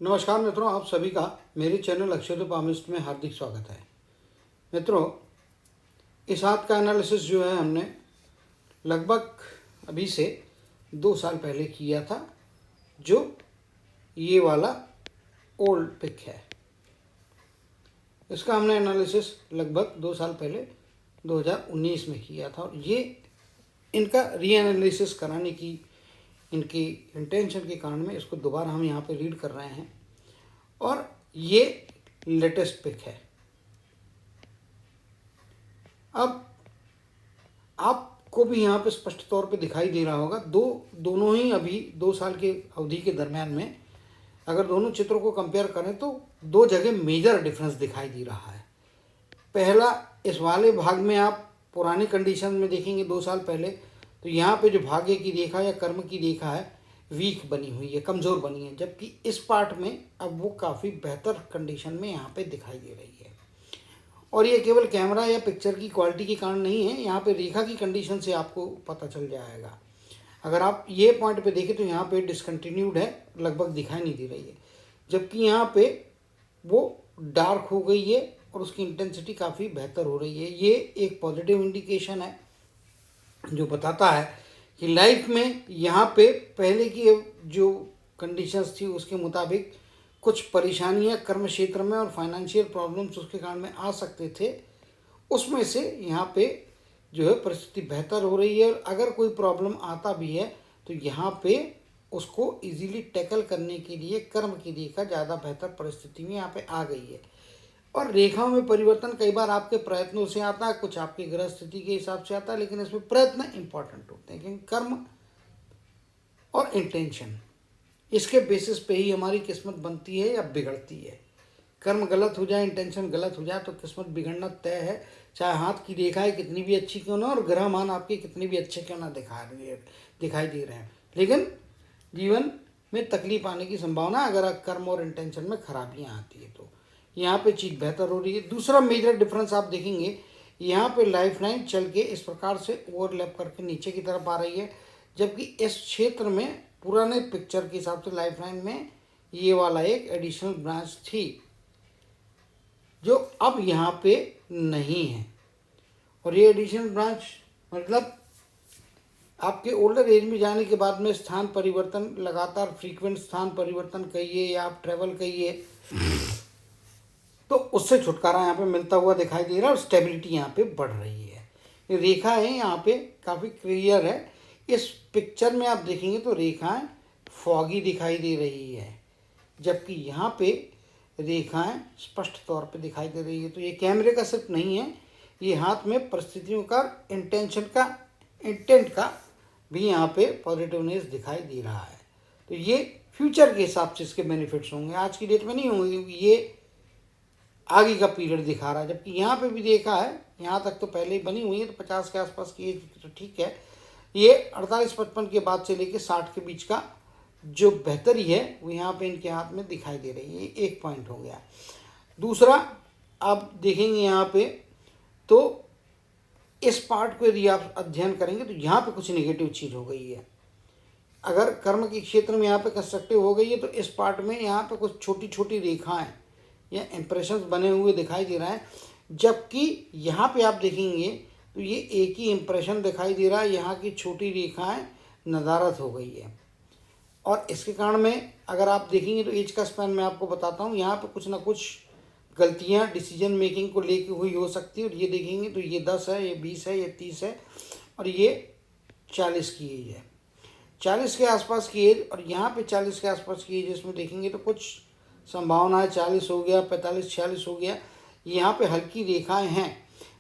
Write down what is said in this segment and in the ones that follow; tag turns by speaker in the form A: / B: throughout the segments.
A: नमस्कार मित्रों, आप सभी का मेरे चैनल अक्षय पामिस्ट में हार्दिक स्वागत है। मित्रों, इस हाथ का एनालिसिस जो है हमने लगभग अभी से 2 साल पहले किया था, जो ये वाला ओल्ड पिक है। इसका हमने एनालिसिस लगभग 2 साल पहले 2019 में किया था और ये इनका री एनालिसिस कराने की इनकी इंटेंशन के कारण में इसको दोबारा हम यहाँ पे रीड कर रहे हैं और ये लेटेस्ट पिक है। अब आपको भी यहाँ पे स्पष्ट तौर पे दिखाई दे रहा होगा, दोनों ही अभी 2 साल के अवधि के दरम्यान में अगर दोनों चित्रों को कंपेयर करें तो 2 जगह मेजर डिफरेंस दिखाई दे रहा है। पहला, इस वाले भाग में आप पुरानी कंडीशन में देखेंगे 2 साल पहले, तो यहाँ पे जो भाग्य की रेखा या कर्म की रेखा है वीक बनी हुई है, कमज़ोर बनी है, जबकि इस पार्ट में अब वो काफ़ी बेहतर कंडीशन में यहाँ पे दिखाई दे रही है। और ये केवल कैमरा या पिक्चर की क्वालिटी के कारण नहीं है, यहाँ पे रेखा की कंडीशन से आपको पता चल जाएगा। अगर आप ये पॉइंट पे देखें तो यहाँ पे डिसकंटिन्यूड है, लगभग दिखाई नहीं दे रही है, जबकि यहाँ पे वो डार्क हो गई है और उसकी इंटेंसिटी काफ़ी बेहतर हो रही है। ये एक पॉजिटिव इंडिकेशन है जो बताता है कि लाइफ में यहाँ पे पहले की जो कंडीशंस थी उसके मुताबिक कुछ परेशानियाँ कर्म क्षेत्र में और फाइनेंशियल प्रॉब्लम्स उसके कारण में आ सकते थे, उसमें से यहाँ पे जो है परिस्थिति बेहतर हो रही है। और अगर कोई प्रॉब्लम आता भी है तो यहाँ पे उसको इजीली टैकल करने के लिए कर्म की रेखा ज़्यादा बेहतर परिस्थिति में यहाँ पे आ गई है। और रेखाओं में परिवर्तन कई बार आपके प्रयत्नों से आता है, कुछ आपकी ग्रह स्थिति के हिसाब से आता है, लेकिन इसमें प्रयत्न इंपॉर्टेंट होते हैं, क्योंकि कर्म और इंटेंशन इसके बेसिस पे ही हमारी किस्मत बनती है या बिगड़ती है। कर्म गलत हो जाए, इंटेंशन गलत हो जाए तो किस्मत बिगड़ना तय है, चाहे हाथ की रेखाएं कितनी भी अच्छी क्यों ना और ग्रह मान आपके कितने भी अच्छे क्यों ना दिखाई दे रहे हैं, लेकिन जीवन में तकलीफ आने की संभावना अगर कर्म और इंटेंशन में खराबियाँ आती है। तो यहाँ पे चीज़ बेहतर हो रही है। दूसरा मेजर डिफरेंस आप देखेंगे, यहाँ पे लाइफ लाइन चल के इस प्रकार से ओवरलैप करके नीचे की तरफ आ रही है, जबकि इस क्षेत्र में पुराने पिक्चर के हिसाब से लाइफ लाइन में ये वाला एक एडिशनल ब्रांच थी जो अब यहाँ पे नहीं है। और ये एडिशनल ब्रांच मतलब आपके ओल्डर एज में जाने के बाद में स्थान परिवर्तन, लगातार फ्रीक्वेंट स्थान परिवर्तन कहिए या आप ट्रैवल कहिए, तो उससे छुटकारा यहाँ पे मिलता हुआ दिखाई दे रहा है और स्टेबिलिटी यहाँ पे बढ़ रही है। ये रेखा है यहाँ पे काफ़ी क्लियर है। इस पिक्चर में आप देखेंगे तो रेखाएं फॉगी दिखाई दे रही है, जबकि यहाँ पे रेखाएं स्पष्ट तौर पे दिखाई दे रही है। तो ये कैमरे का सिर्फ नहीं है, ये हाथ में परिस्थितियों का इंटेंट का भी यहाँ पे पॉजिटिवनेस दिखाई दे रहा है। तो ये फ्यूचर के हिसाब से इसके बेनिफिट्स होंगे, आज की डेट में नहीं होंगे, ये आगे का पीरियड दिखा रहा है। जबकि यहाँ पे भी देखा है, यहाँ तक तो पहले ही बनी हुई है, तो 50 के आसपास की एज तो ठीक है। ये 48-55 के बाद से लेके 60 के बीच का जो बेहतरी है वो यहाँ पे इनके हाथ में दिखाई दे रही है। एक पॉइंट हो गया। दूसरा, आप देखेंगे यहाँ पे तो इस पार्ट को यदि आप अध्ययन करेंगे तो यहाँ पे कुछ नेगेटिव चीज़ हो गई है। अगर कर्म के क्षेत्र में यहाँ पे कंस्ट्रक्टिव हो गई है तो इस पार्ट में यहाँ पे कुछ छोटी छोटी रेखाएं या इंप्रेशंस बने हुए दिखाई दे रहा है, जबकि यहाँ पे आप देखेंगे तो ये एक ही इंप्रेशन दिखाई दे रहा है, यहाँ की छोटी रेखाएं नदारत हो गई है। और इसके कारण में अगर आप देखेंगे तो एज का स्पैन मैं आपको बताता हूँ, यहाँ पे कुछ ना कुछ गलतियाँ डिसीजन मेकिंग को लेके हुई हो सकती है। और ये देखेंगे तो ये 10 है, ये 20 है, ये 30 है और ये 40 की एज है, 40 के आसपास की एज। और यहाँ पे 40 के आसपास की एज इसमें देखेंगे तो कुछ संभावना है 40 हो गया, 45-46 हो गया। यहाँ पे हल्की रेखाएं हैं,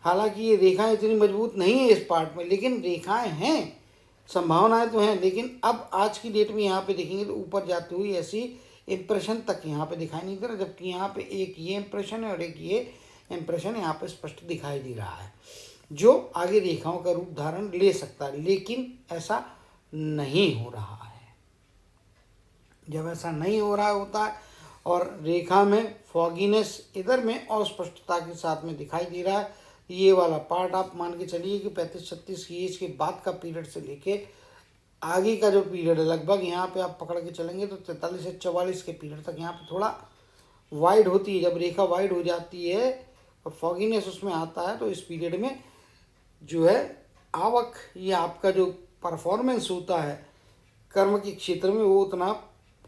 A: हालांकि ये रेखाएं इतनी मजबूत नहीं है इस पार्ट में, लेकिन रेखाएं हैं, संभावनाएं तो हैं। लेकिन अब आज की डेट में यहाँ पे देखेंगे तो ऊपर जाती हुई ऐसी इंप्रेशन तक यहाँ पे दिखाई नहीं दे रहा, जबकि यहाँ पे एक ये इंप्रेशन है और एक ये इंप्रेशन यहाँ पे स्पष्ट दिखाई दे रहा है, जो आगे रेखाओं का रूप धारण ले सकता है, लेकिन ऐसा नहीं हो रहा है। जब ऐसा नहीं हो रहा होता है और रेखा में फॉगीनेस इधर में और स्पष्टता के साथ में दिखाई दे रहा है, ये वाला पार्ट आप मान के चलिए कि 35-36 की एज के बाद का पीरियड से लेके आगे का जो पीरियड है लगभग यहाँ पे आप पकड़ के चलेंगे तो 43 से 44 के पीरियड तक यहाँ पे थोड़ा वाइड होती है। जब रेखा वाइड हो जाती है और फॉगिनेस उसमें आता है तो इस पीरियड में जो है आवक या आपका जो परफॉर्मेंस होता है कर्म के क्षेत्र में वो उतना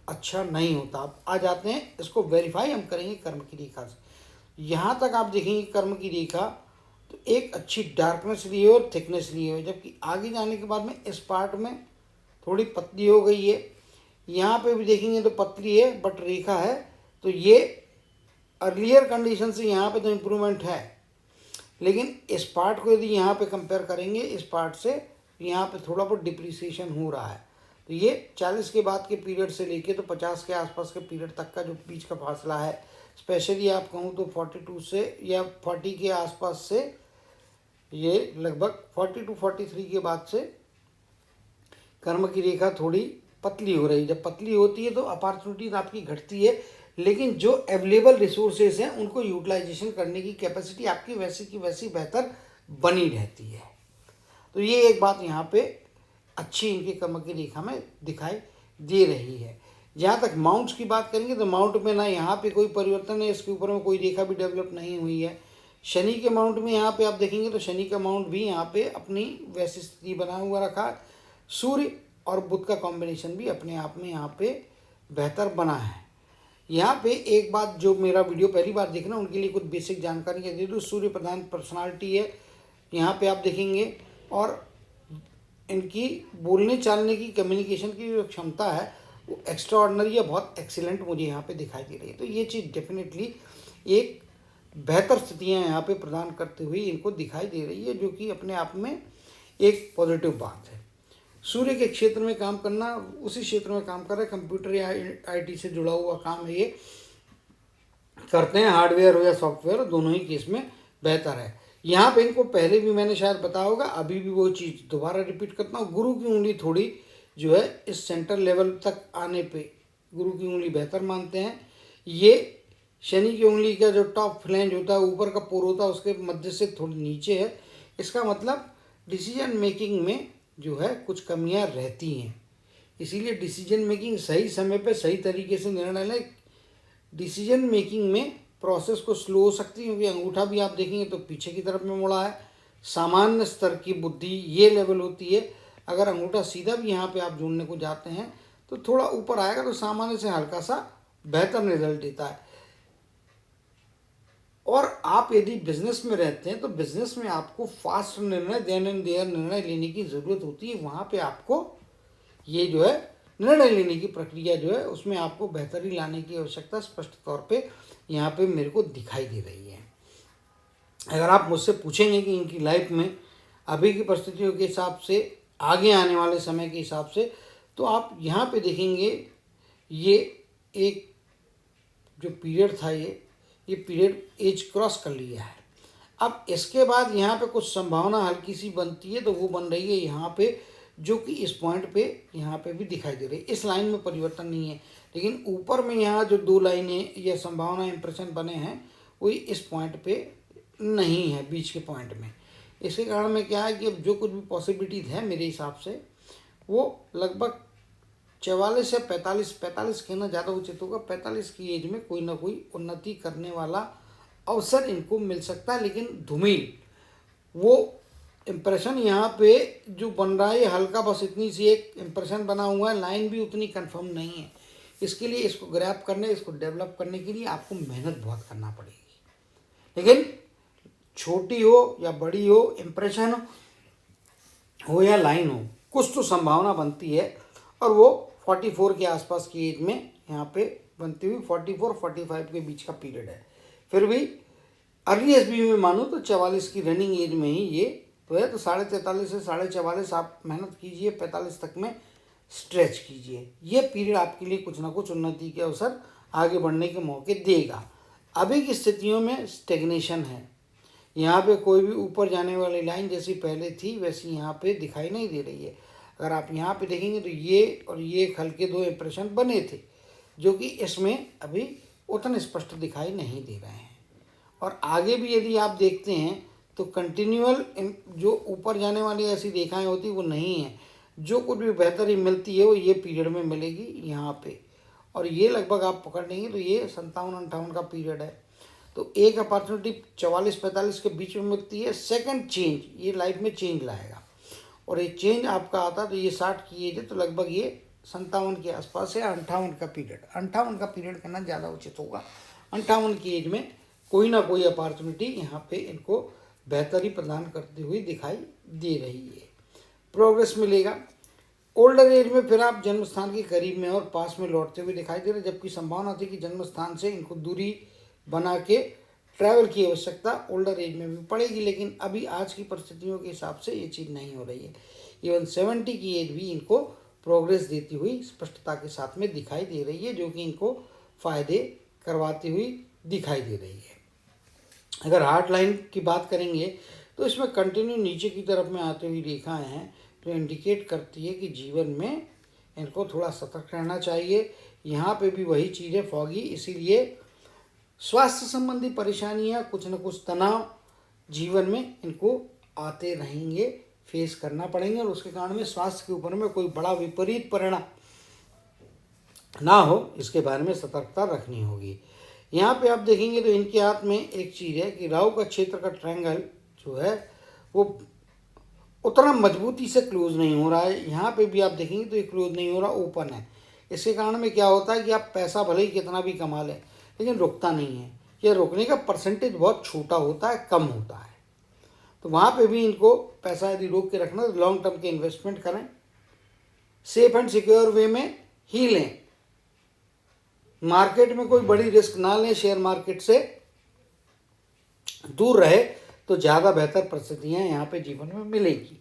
A: अच्छा नहीं होता। अब आ जाते हैं, इसको वेरीफाई हम करेंगे कर्म की रेखा से। यहाँ तक आप देखेंगे कर्म की रेखा तो एक अच्छी डार्कनेस लिए और थिकनेस लिए हुए, जबकि आगे जाने के बाद में इस पार्ट में थोड़ी पतली हो गई है। यहाँ पे भी देखेंगे तो पतली है बट रेखा है, तो ये अर्लियर कंडीशन से यहाँ पे तो इम्प्रूवमेंट है। लेकिन इस पार्ट को यदि यहाँ पे कंपेयर करेंगे इस पार्ट से, यहाँ पे थोड़ा बहुत डिप्रिसिएशन हो रहा है। तो ये 40 के बाद के पीरियड से लेके तो 50 के आसपास के पीरियड तक का जो बीच का फासला है, स्पेशली आप कहूँ तो 42 से या 40 के आसपास से, ये लगभग 42 43 के बाद से कर्म की रेखा थोड़ी पतली हो रही है। जब पतली होती है तो अपॉर्चुनिटीज आपकी घटती है, लेकिन जो अवेलेबल रिसोर्सेज हैं उनको यूटिलाइजेशन करने की कैपेसिटी आपकी वैसी की वैसी बेहतर बनी रहती है। तो ये एक बात यहाँ पे अच्छी इनकी कर्म की रेखा में दिखाई दे रही है। जहाँ तक माउंट्स की बात करेंगे तो माउंट में ना यहाँ पे कोई परिवर्तन है, इसके ऊपर में कोई रेखा भी डेवलप नहीं हुई है। शनि के माउंट में यहाँ पे आप देखेंगे तो शनि का माउंट भी यहाँ पे अपनी वैसी स्थिति बना हुआ रखा। सूर्य और बुध का कॉम्बिनेशन भी अपने आप में यहाँ पे बेहतर बना है। यहाँ पे एक बात, जो मेरा वीडियो पहली बार देखना उनके लिए कुछ बेसिक जानकारी दे दूँ। सूर्य प्रधान पर्सनालिटी है यहाँ पे आप देखेंगे, और इनकी बोलने चालने की कम्युनिकेशन की जो क्षमता है वो एक्स्ट्रा ऑर्डिनरी या बहुत एक्सीलेंट मुझे यहाँ पे दिखाई दे रही है। तो ये चीज़ डेफिनेटली एक बेहतर स्थितियाँ यहाँ पे प्रदान करते हुए इनको दिखाई दे रही है, जो कि अपने आप में एक पॉजिटिव बात है। सूर्य के क्षेत्र में काम करना, उसी क्षेत्र में काम कर रहे, कंप्यूटर या IT से जुड़ा हुआ काम है, ये करते हैं, हार्डवेयर हो या सॉफ्टवेयर, दोनों ही केस में बेहतर है। यहाँ पे इनको पहले भी मैंने शायद बताया होगा, अभी भी वो चीज़ दोबारा रिपीट करता हूँ। गुरु की उंगली थोड़ी जो है इस सेंटर लेवल तक आने पे गुरु की उंगली बेहतर मानते हैं। ये शनि की उंगली का जो टॉप फ्लैंज होता है, ऊपर का पोर होता है, उसके मध्य से थोड़ी नीचे है। इसका मतलब डिसीजन मेकिंग में जो है कुछ कमियां रहती हैं, इसीलिए डिसीजन मेकिंग सही समय पे सही तरीके से निर्णय लें। डिसीजन मेकिंग में प्रोसेस को स्लो हो सकती है, क्योंकि अंगूठा भी आप देखेंगे तो पीछे की तरफ में मुड़ा है। सामान्य स्तर की बुद्धि ये लेवल होती है। अगर अंगूठा सीधा भी यहाँ पे आप जोड़ने को जाते हैं तो थोड़ा ऊपर आएगा, तो सामान्य से हल्का सा बेहतर रिजल्ट देता है। और आप यदि बिजनेस में रहते हैं तो बिजनेस में आपको फास्ट निर्णय, देन एंड देयर निर्णय लेने की ज़रूरत होती है। वहाँ पे आपको ये जो है निर्णय लेने की प्रक्रिया जो है उसमें आपको बेहतरी लाने की आवश्यकता स्पष्ट तौर पे यहाँ पे मेरे को दिखाई दे रही है। अगर आप मुझसे पूछेंगे कि इनकी लाइफ में अभी की परिस्थितियों के हिसाब से, आगे आने वाले समय के हिसाब से, तो आप यहाँ पे देखेंगे ये एक जो पीरियड था, ये पीरियड एज क्रॉस कर लिया है। अब इसके बाद यहाँ पे कुछ संभावना हल्की सी बनती है, तो वो बन रही है यहाँ पे, जो कि इस पॉइंट पे यहाँ पे भी दिखाई दे रही है। इस लाइन में परिवर्तन नहीं है, लेकिन ऊपर में यहाँ जो दो लाइनें या संभावना इंप्रेशन बने हैं वही इस पॉइंट पे नहीं है, बीच के पॉइंट में। इसके कारण में क्या है कि अब जो कुछ भी पॉसिबिलिटीज है मेरे हिसाब से वो लगभग 44 से 45 कहना ज़्यादा उचित होगा, 45 की एज में कोई ना कोई उन्नति करने वाला अवसर इनको मिल सकता है। लेकिन धूमिल वो इम्प्रेशन यहाँ पे जो बन रहा है, हल्का बस इतनी सी एक इम्प्रेशन बना हुआ है, लाइन भी उतनी कंफर्म नहीं है। इसके लिए इसको ग्रैब करने, इसको डेवलप करने के लिए आपको मेहनत बहुत करना पड़ेगी। लेकिन छोटी हो या बड़ी हो, इम्प्रेशन हो या लाइन हो, कुछ तो संभावना बनती है, और वो 44 के आसपास की एज में यहाँ पे बनती हुई 44-45 के बीच का पीरियड है। फिर भी अर्ली एसबी में मानो तो 44 की रनिंग एज में ही ये तो है, तो 43.5 से 44.5 आप मेहनत कीजिए, 45 तक में स्ट्रेच कीजिए। ये पीरियड आपके लिए कुछ ना कुछ उन्नति के अवसर, आगे बढ़ने के मौके देगा। अभी की स्थितियों में स्टेग्नेशन है, यहाँ पे कोई भी ऊपर जाने वाली लाइन जैसी पहले थी वैसी यहाँ पे दिखाई नहीं दे रही है। अगर आप यहाँ पे देखेंगे तो ये और ये हल्के दो इंप्रेशन बने थे, जो कि इसमें अभी उतने स्पष्ट दिखाई नहीं दे रहे हैं। और आगे भी यदि आप देखते हैं तो कंटिन्यूअल जो ऊपर जाने वाली ऐसी रेखाएं होती वो नहीं है। जो कुछ भी बेहतरी मिलती है वो ये पीरियड में मिलेगी यहाँ पे, और ये लगभग आप पकड़ लेंगे तो ये 57-58 का पीरियड है। तो एक अपॉर्चुनिटी 44-45 के बीच में मिलती है। सेकंड चेंज, ये लाइफ में चेंज लाएगा, और ये चेंज आपका आता तो ये 60 की एज है तो लगभग ये 57 के आसपास है। 58 का पीरियड, 58 का पीरियड करना ज़्यादा उचित होगा। 58 की एज में कोई ना कोई अपॉर्चुनिटी यहाँ पे इनको बेहतरी प्रदान करती हुई दिखाई दे रही है, प्रोग्रेस मिलेगा। ओल्डर एज में फिर आप जन्म स्थान के करीब में और पास में लौटते हुए दिखाई दे रहे, जबकि संभावना थी कि जन्म स्थान से इनको दूरी बना के ट्रैवल की आवश्यकता ओल्डर एज में भी पड़ेगी, लेकिन अभी आज की परिस्थितियों के हिसाब से ये चीज़ नहीं हो रही है। इवन 70 की एज भी इनको प्रोग्रेस देती हुई स्पष्टता के साथ में दिखाई दे रही है, जो कि इनको फायदे करवाती हुई दिखाई दे रही है। अगर हार्ट लाइन की बात करेंगे तो इसमें कंटिन्यू नीचे की तरफ में आती हुई रेखाएं हैं, जो इंडिकेट करती है कि जीवन में इनको थोड़ा सतर्क रहना चाहिए। यहाँ पे भी वही चीज़ है, फॉगी, इसीलिए स्वास्थ्य संबंधी परेशानियाँ, कुछ न कुछ तनाव जीवन में इनको आते रहेंगे, फेस करना पड़ेंगे, और उसके कारण में स्वास्थ्य के ऊपर में कोई बड़ा विपरीत परिणाम ना हो, इसके बारे में सतर्कता रखनी होगी। यहाँ पे आप देखेंगे तो इनके हाथ में एक चीज़ है कि राहु का क्षेत्र का ट्रायंगल जो है वो उतना मजबूती से क्लोज नहीं हो रहा है। यहाँ पे भी आप देखेंगे तो ये क्लोज नहीं हो रहा, ओपन है। इसके कारण में क्या होता है कि आप पैसा भले ही कितना भी कमा लें, लेकिन रुकता नहीं है। यह रुकने का परसेंटेज बहुत छोटा होता है, कम होता है। तो वहाँ पे भी इनको पैसा यदि रोक के रखना तो लॉन्ग टर्म के इन्वेस्टमेंट करें, सेफ एंड सिक्योर वे में ही लें, मार्केट में कोई बड़ी रिस्क ना लें, शेयर मार्केट से दूर रहे तो ज़्यादा बेहतर परिस्थितियाँ यहाँ पे जीवन में मिलेगी।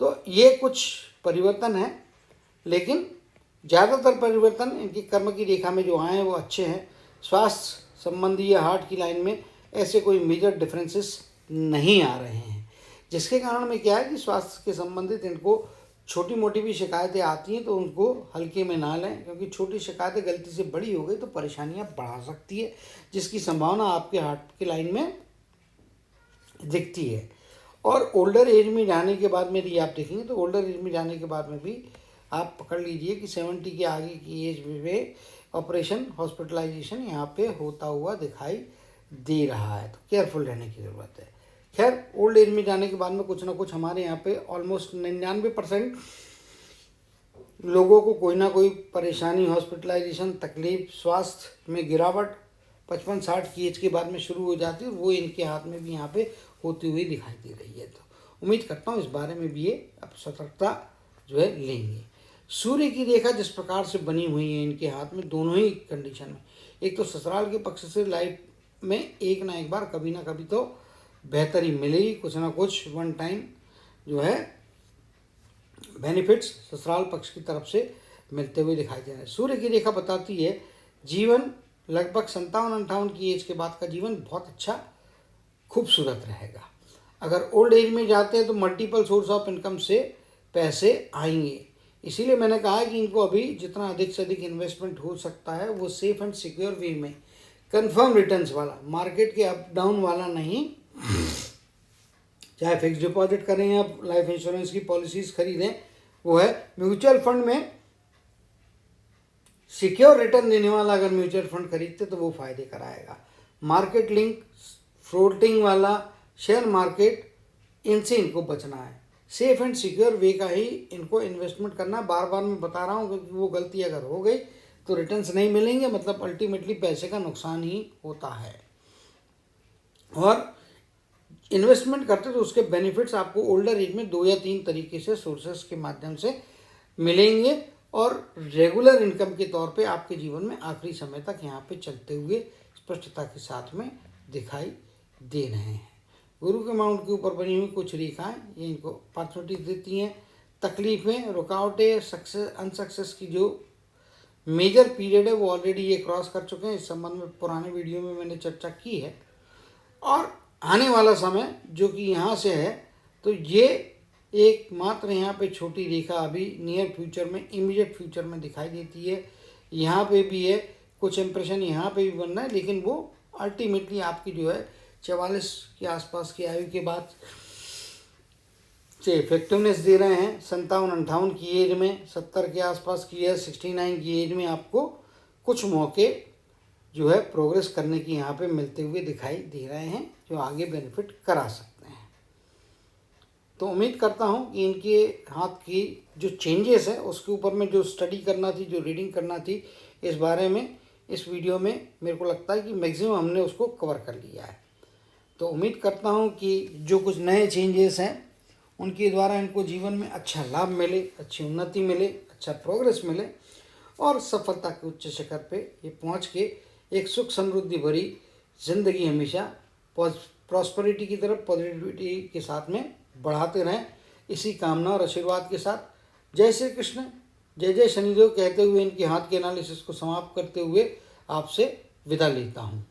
A: तो ये कुछ परिवर्तन है, लेकिन ज़्यादातर परिवर्तन इनकी कर्म की रेखा में जो आए हैं वो अच्छे हैं। स्वास्थ्य संबंधी या हार्ट की लाइन में ऐसे कोई मेजर डिफरेंसेस नहीं आ रहे हैं, जिसके कारण में क्या है कि स्वास्थ्य के संबंधित इनको छोटी मोटी भी शिकायतें आती हैं तो उनको हल्के में ना लें, क्योंकि छोटी शिकायतें गलती से बड़ी हो गई तो परेशानियां बढ़ा सकती है, जिसकी संभावना आपके हार्ट की लाइन में दिखती है। और ओल्डर एज में जाने के बाद में यदि आप देखेंगे तो ओल्डर एज में जाने के बाद में भी आप पकड़ लीजिए कि 70 के आगे की एज में ऑपरेशन, हॉस्पिटलाइजेशन यहाँ पे होता हुआ दिखाई दे रहा है, तो केयरफुल रहने की ज़रूरत है। खैर, ओल्ड एज में जाने के बाद में कुछ ना कुछ हमारे यहाँ पे ऑलमोस्ट 99% लोगों को कोई ना कोई परेशानी, हॉस्पिटलाइजेशन, तकलीफ, स्वास्थ्य में गिरावट 55-60 की एज के बाद में शुरू हो जाती है, वो इनके हाथ में भी यहाँ पे होती हुई दिखाई दे रही है। तो उम्मीद करता हूँ इस बारे में भी ये अब सतर्कता जो है लेंगे। सूर्य की रेखा जिस प्रकार से बनी हुई है इनके हाथ में, दोनों ही कंडीशन में, एक तो ससुराल के पक्ष से लाइफ में एक ना एक बार कभी ना कभी तो बेहतरी मिलेगी, कुछ ना कुछ वन टाइम जो है बेनिफिट्स ससुराल पक्ष की तरफ से मिलते हुए दिखाई दे रहे हैं। सूर्य की रेखा बताती है जीवन लगभग 57-58 की एज के बाद का जीवन बहुत अच्छा खूबसूरत रहेगा। अगर ओल्ड एज में जाते हैं तो मल्टीपल सोर्स ऑफ इनकम से पैसे आएंगे, इसीलिए मैंने कहा है कि इनको अभी जितना अधिक से अधिक इन्वेस्टमेंट हो सकता है वो सेफ एंड सिक्योर वे में, कंफर्म रिटर्न्स वाला, मार्केट के अप डाउन वाला नहीं। चाहे फिक्स डिपॉजिट करें या लाइफ इंश्योरेंस की पॉलिसीज खरीदें, वो है म्यूचुअल फंड में सिक्योर रिटर्न देने वाला अगर म्यूचुअल फंड खरीदते तो वो फायदे कराएगा। मार्केट लिंक, फ्लोटिंग वाला, शेयर मार्केट, इनसे इनको बचना है। सेफ एंड सिक्योर वे का ही इनको इन्वेस्टमेंट करना। बार बार मैं बता रहा हूँ क्योंकि वो गलती अगर हो गई तो रिटर्न्स नहीं मिलेंगे, मतलब अल्टीमेटली पैसे का नुकसान ही होता है। और इन्वेस्टमेंट करते तो उसके बेनिफिट्स आपको ओल्डर एज में 2 या 3 तरीके से सोर्सेस के माध्यम से मिलेंगे, और रेगुलर इनकम के तौर पे आपके जीवन में आखिरी समय तक यहाँ पे चलते हुए स्पष्टता के साथ में दिखाई दे रहे हैं। गुरु के माउंट के ऊपर बनी हुई कुछ रेखाएं ये इनको अपॉर्चुनिटी देती हैं। तकलीफें, रुकावटें, सक्सेस अनसक्सेस की जो मेजर पीरियड है वो ऑलरेडी ये क्रॉस कर चुके हैं। इस संबंध में पुराने वीडियो में मैंने चर्चा की है। और आने वाला समय जो कि यहाँ से है, तो ये एक मात्र यहाँ पे छोटी रेखा अभी नियर फ्यूचर में, इमीडिएट फ्यूचर में दिखाई देती है। यहाँ पे भी है कुछ इंप्रेशन, यहाँ पे भी बन रहा है, लेकिन वो अल्टीमेटली आपकी जो है 44 के आसपास की आयु के बाद इफेक्टिवनेस दे रहे हैं 57-58 की एज में, 70 के आसपास की है, 69 की एज में आपको कुछ मौके जो है प्रोग्रेस करने की यहाँ पे मिलते हुए दिखाई दे रहे हैं, जो आगे बेनिफिट करा सकते हैं। तो उम्मीद करता हूँ कि इनके हाथ की जो चेंजेस है उसके ऊपर में जो स्टडी करना थी, जो रीडिंग करना थी, इस बारे में इस वीडियो में मेरे को लगता है कि मैक्सिमम हमने उसको कवर कर लिया है। तो उम्मीद करता हूँ कि जो कुछ नए चेंजेस हैं उनके द्वारा इनको जीवन में अच्छा लाभ मिले, अच्छी उन्नति मिले, अच्छा प्रोग्रेस मिले और सफलता के उच्च शिखर पे ये पहुँच के एक सुख समृद्धि भरी ज़िंदगी हमेशा प्रॉस्पेरिटी की तरफ पॉजिटिविटी के साथ में बढ़ाते रहें, इसी कामना और आशीर्वाद के साथ जय श्री कृष्ण, जय जय शनिदेव कहते हुए इनके हाथ के एनालिसिस को समाप्त करते हुए आपसे विदा लेता हूँ।